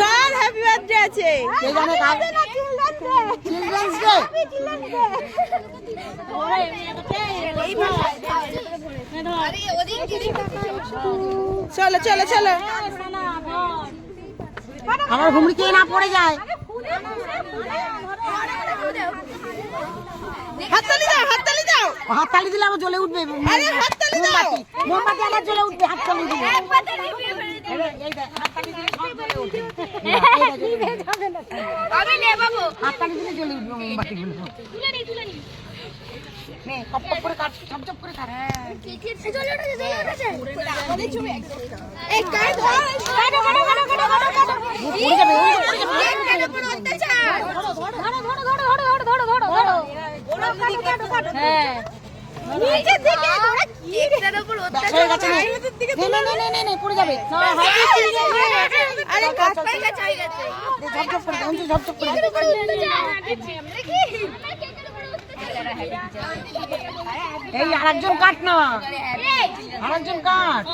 কার happy birthday আছে? Children's day. চলো চলো চলো, আমার ঘুমড়ি কে না পড়ে যায়। হাততালি দাও, হাততালি দাও। হাততালি দিলে আমার জ্বলে উঠবে। আরে হাততালি দাও। মোমবাতি আমার জ্বলে উঠবে, হাততালি দিলে। আমি নে বাবু, হাততালি দিলে জ্বলে উঠবে মোমবাতি গুলো। নে কপ কপ করে কাট, চপ চপ করে কাট। এই কার ধর, কাটো কাটো কাটো কাটো কাটো কাটো। পড়ে যাবে, ওই পড়ে যাবে। হ্যাঁ নিচের দিকে তোরা কি কেকটার উপর হয়ে গেছে, নে। নে নে নে নে নে, পড়ে যাবে। আরে কাজ হয়ে গেছে হয়ে গেছে। ঝপঝপ করে দাও, ঝপঝপ করে দাও। এই আরেকজন কাট না, আরেকজন কাট।